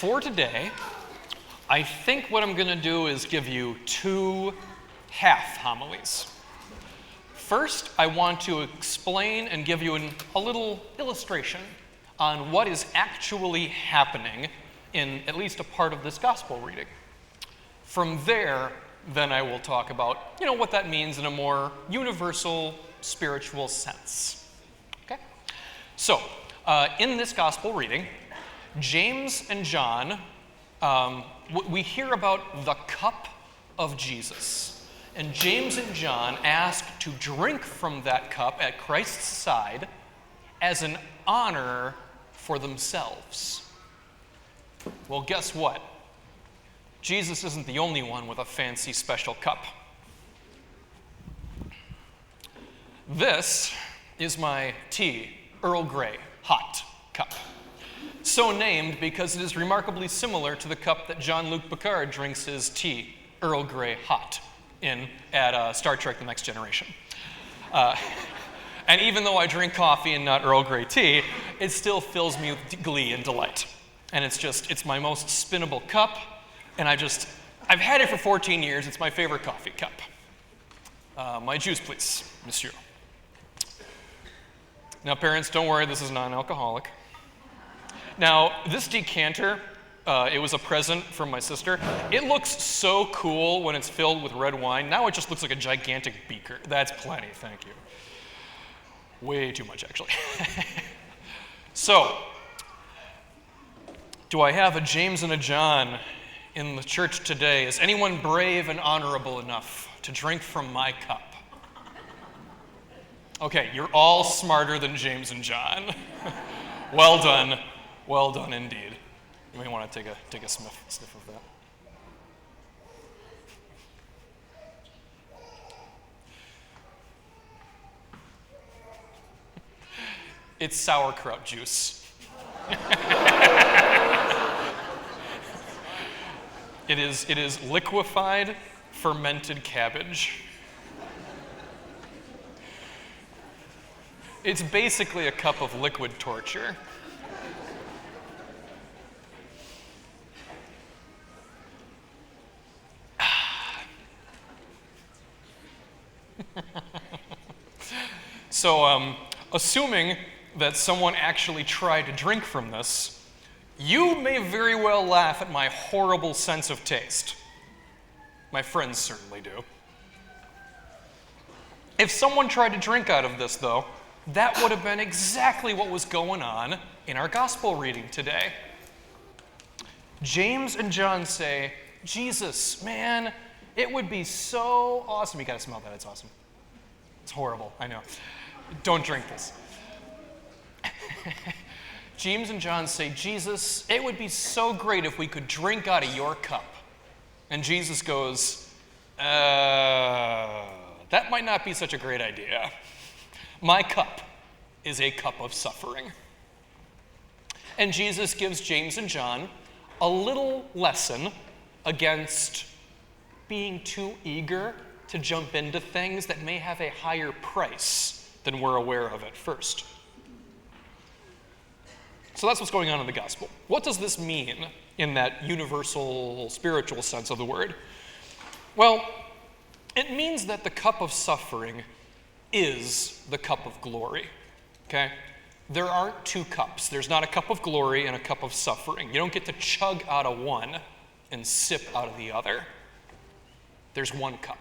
for today, I think what I'm going to do is give you two half homilies. First, I want to explain and give you a little illustration on what is actually happening in at least a part of this gospel reading. From there, then I will talk about, what that means in a more universal spiritual sense. Okay? So, in this gospel reading, James and John, we hear about the cup of Jesus. And James and John ask to drink from that cup at Christ's side as an honor for themselves. Well, guess what? Jesus isn't the only one with a fancy special cup. This is my tea, Earl Grey, hot cup. So named because it is remarkably similar to the cup that Jean-Luc Picard drinks his tea, Earl Grey hot, in at Star Trek The Next Generation. And even though I drink coffee and not Earl Grey tea, it still fills me with glee and delight. And it's my most spinnable cup, and I've had it for 14 years. It's my favorite coffee cup. My juice, please, monsieur. Now, parents, don't worry, this is non-alcoholic. Now, this decanter, it was a present from my sister. It looks so cool when it's filled with red wine. Now it just looks like a gigantic beaker. That's plenty, thank you. Way too much, actually. So, do I have a James and a John in the church today? Is anyone brave and honorable enough to drink from my cup? Okay, you're all smarter than James and John. Well done indeed. You may want to take a sniff of that. It's sauerkraut juice. It is liquefied fermented cabbage. It's basically a cup of liquid torture. So, assuming that someone actually tried to drink from this, you may very well laugh at my horrible sense of taste. My friends certainly do. If someone tried to drink out of this, though, that would have been exactly what was going on in our gospel reading today. James and John say, Jesus, man, it would be so awesome. You gotta smell that, it's awesome. It's horrible, I know. Don't drink this. James and John say, Jesus, it would be so great if we could drink out of your cup. And Jesus goes, that might not be such a great idea. My cup is a cup of suffering. And Jesus gives James and John a little lesson against being too eager to jump into things that may have a higher price than we're aware of at first. So that's what's going on in the gospel. What does this mean in that universal spiritual sense of the word? Well, it means that the cup of suffering is the cup of glory, okay? There aren't two cups. There's not a cup of glory and a cup of suffering. You don't get to chug out of one and sip out of the other. There's one cup.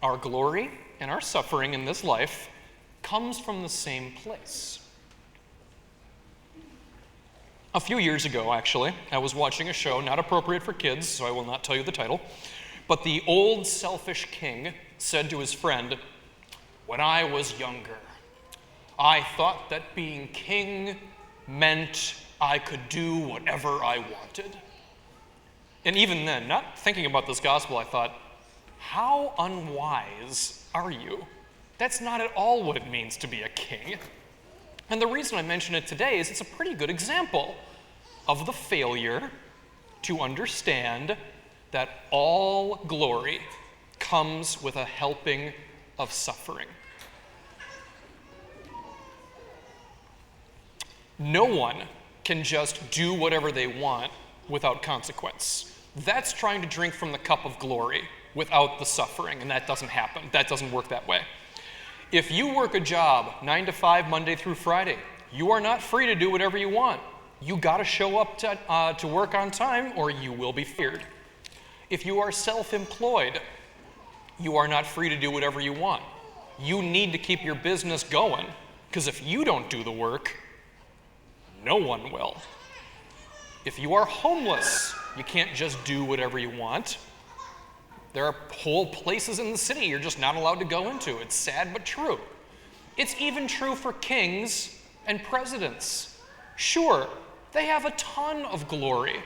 Our glory and our suffering in this life comes from the same place. A few years ago, actually, I was watching a show, not appropriate for kids, so I will not tell you the title, but the old selfish king said to his friend, "When I was younger, I thought that being king meant I could do whatever I wanted." And even then, not thinking about this gospel, I thought, how unwise are you? That's not at all what it means to be a king. And the reason I mention it today is it's a pretty good example of the failure to understand that all glory comes with a helping of suffering. No one can just do whatever they want without consequence. That's trying to drink from the cup of glory without the suffering, and that doesn't happen. That doesn't work that way. If you work a job 9 to 5, Monday through Friday, you are not free to do whatever you want. You got to show up to work on time or you will be fired. If you are self-employed, you are not free to do whatever you want. You need to keep your business going, because if you don't do the work, no one will. If you are homeless, you can't just do whatever you want. There are whole places in the city you're just not allowed to go into. It's sad but true. It's even true for kings and presidents. Sure, they have a ton of glory,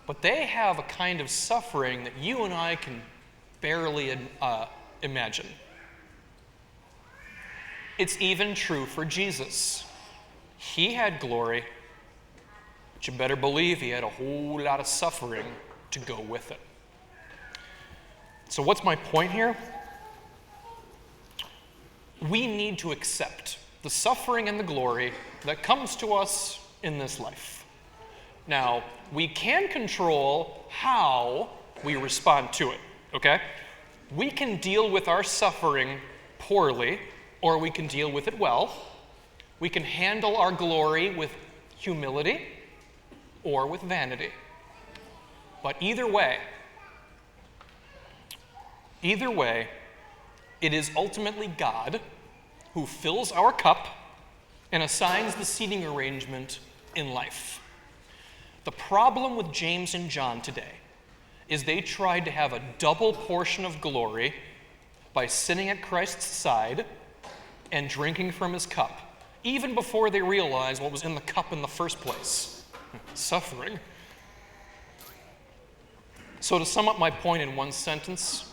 but they have a kind of suffering that you and I can barely imagine. It's even true for Jesus. He had glory, but you better believe he had a whole lot of suffering to go with it. So what's my point here? We need to accept the suffering and the glory that comes to us in this life. Now, we can control how we respond to it, okay? We can deal with our suffering poorly, or we can deal with it well. We can handle our glory with humility or with vanity. But either way, it is ultimately God who fills our cup and assigns the seating arrangement in life. The problem with James and John today is they tried to have a double portion of glory by sitting at Christ's side and drinking from his cup, even before they realized what was in the cup in the first place: suffering. So to sum up my point in one sentence,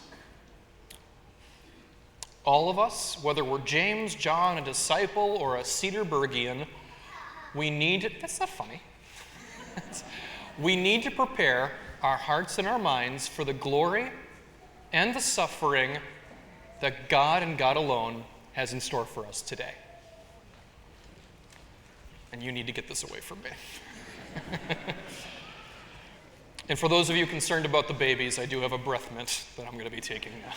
all of us, whether we're James, John, a disciple, or a Cedarburgian, we need, that's not funny. We need to prepare our hearts and our minds for the glory and the suffering that God and God alone has in store for us today. And you need to get this away from me. And for those of you concerned about the babies, I do have a breath mint that I'm going to be taking now.